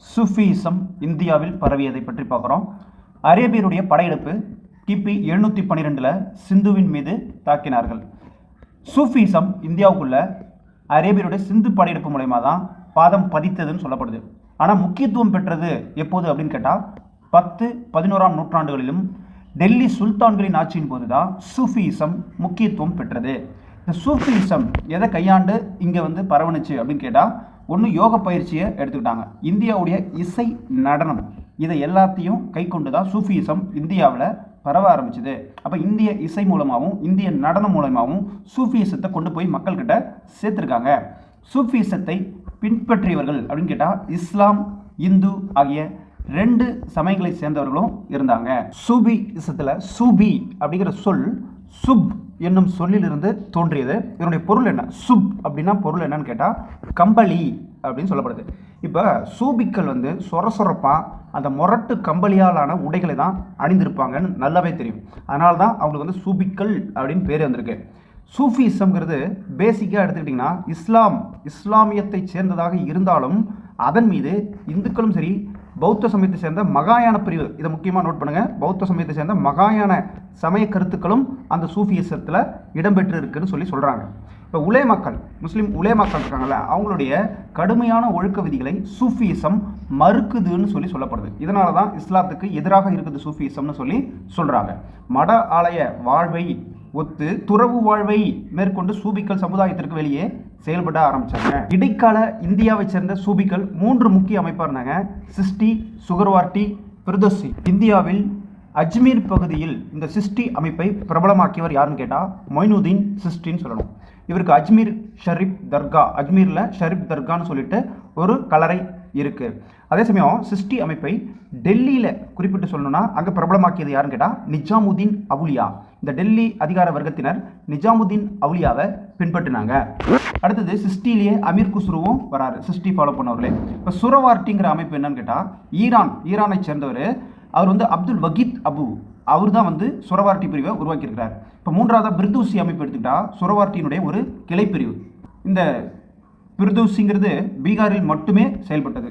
Sufism இந்தியாவில் பரவியதை பற்றி பார்க்குறோம். அரேபியருடைய படையெடுப்பு கிபி 712 சிந்துவின் மீது தாக்கினார்கள். சூஃபியிசம் இந்தியாவுக்குள்ள அரேபியருடைய சிந்து படையெடுப்பு மூலயமா தான் பாதம் பதித்ததுன்னு சொல்லப்படுது. ஆனால் முக்கியத்துவம் பெற்றது எப்போது அப்படின்னு கேட்டால் 10-11ஆம் நூற்றாண்டுகளிலும் டெல்லி சுல்தான்களின் ஆட்சியின் போது தான் சூஃபியிசம் முக்கியத்துவம் பெற்றது. இந்த சூஃபியிசம் எதை கையாண்டு இங்கே பரவணுச்சு அப்படின்னு கேட்டால், ஒன்று யோக பயிற்சியை எடுத்துக்கிட்டாங்க. இந்தியாவுடைய இசை நடனம் இதை எல்லாத்தையும் கை கொண்டு தான் சூஃபியிசம் இந்தியாவில் பரவ ஆரம்பிச்சுது. அப்போ இந்திய இசை மூலமாகவும் இந்திய நடனம் மூலமாகவும் சூஃபியிசத்தை கொண்டு போய் மக்கள்கிட்ட சேர்த்துருக்காங்க. சூஃபியிசத்தை பின்பற்றியவர்கள் அப்படின்னு கேட்டால் இஸ்லாம், இந்து ஆகிய 2 சமயங்களை சேர்ந்தவர்களும் இருந்தாங்க. சூஃபியிசத்தில் சூபி அப்படிங்கிற சொல் சுப் என்னும் சொல்லிலிருந்து தோன்றியது. இதனுடைய பொருள் என்ன? சுப் அப்படின்னா பொருள் என்னன்னு கேட்டால் கம்பளி அப்படின்னு சொல்லப்படுது. இப்போ சூபிக்கள் சொரப்பாக அந்த முரட்டு கம்பளியாலான உடைகளை தான் அணிந்திருப்பாங்கன்னு நல்லாவே தெரியும். அதனால தான் அவங்களுக்கு சூபிக்கள் அப்படின்னு பேர் வந்திருக்கு. சூஃபியிசம்ங்கிறது பேசிக்காக எடுத்துக்கிட்டிங்கன்னா இஸ்லாமியத்தை சேர்ந்ததாக இருந்தாலும் அதன் மீது இந்துக்களும் சரி பௌத்த சமயத்தை சேர்ந்த மகாயான பிரிவு, இதை முக்கியமாக நோட் பண்ணுங்கள், பௌத்த சமயத்தை சேர்ந்த மகாயான சமய கருத்துக்களும் அந்த சூஃபியிசத்தில் இடம்பெற்று இருக்குன்னு சொல்கிறாங்க. இப்போ உலேமாக்கள், முஸ்லீம் உலேமாக்கள் இருக்காங்கல்ல, அவங்களுடைய கடுமையான ஒழுக்க விதிகளை சூஃபியிசம் மறுக்குதுன்னு சொல்லப்படுது. இதனால தான் இஸ்லாத்துக்கு எதிராக இருக்குது சூஃபியிசம்னு சொல்கிறாங்க. மட ஆலய வாழ்வை ஒத்து துறவு வாழ்வை மேற்கொண்டு சூபிக்கள் சமுதாயத்திற்கு வெளியே செயல்பட ஆரம்பிச்சாங்க. இடைக்கால இந்தியாவை சேர்ந்த சூபிக்கள் 3 முக்கிய அமைப்பாக இருந்தாங்க: சிஸ்டி, சுகர்வார்டி, பிரதோசி. இந்தியாவில் அஜ்மீர் பகுதியில் இந்த சிஸ்டி அமைப்பை பிரபலமாக்கியவர் யாருன்னு கேட்டால் மொய்னுதீன் சிஸ்டின்னு சொல்லணும். இவருக்கு அஜ்மீர் ஷரீப் தர்கா, அஜ்மீரில் ஷரீப் தர்கான்னு சொல்லிட்டு ஒரு கலரை இருக்குது. அதே சமயம் சிஸ்டி அமைப்பை டெல்லியில் குறிப்பிட்டு சொல்லணும்னா அங்கே பிரபலமாக்கியது யாருன்னு கேட்டால் நிஜாமுதீன் அவுலியா. இந்த டெல்லி அதிகார வர்க்கத்தினர் நிஜாமுதீன் அவுலியாவை பின்பற்றினாங்க. அடுத்தது சிஸ்டிலேயே அமீர் குஸ்ருவும் வராரு, சிஸ்டி ஃபாலோ பண்ணவர்களே. இப்போ சுரவார்டிங்கிற அமைப்பு என்னன்னு கேட்டால் ஈரானை சேர்ந்தவர். அவர் அப்துல் வகீத் அபு, அவர் தான் சுரவார்டி பிரிவை உருவாக்கியிருக்கிறார். இப்போ 3வது பிரதூசி அமைப்பு எடுத்துக்கிட்டா சுரவார்டியினுடைய ஒரு கிளைப்பிரிவு. இந்த பிரதூசிங்கிறது பீகாரில் மட்டுமே செயல்பட்டது.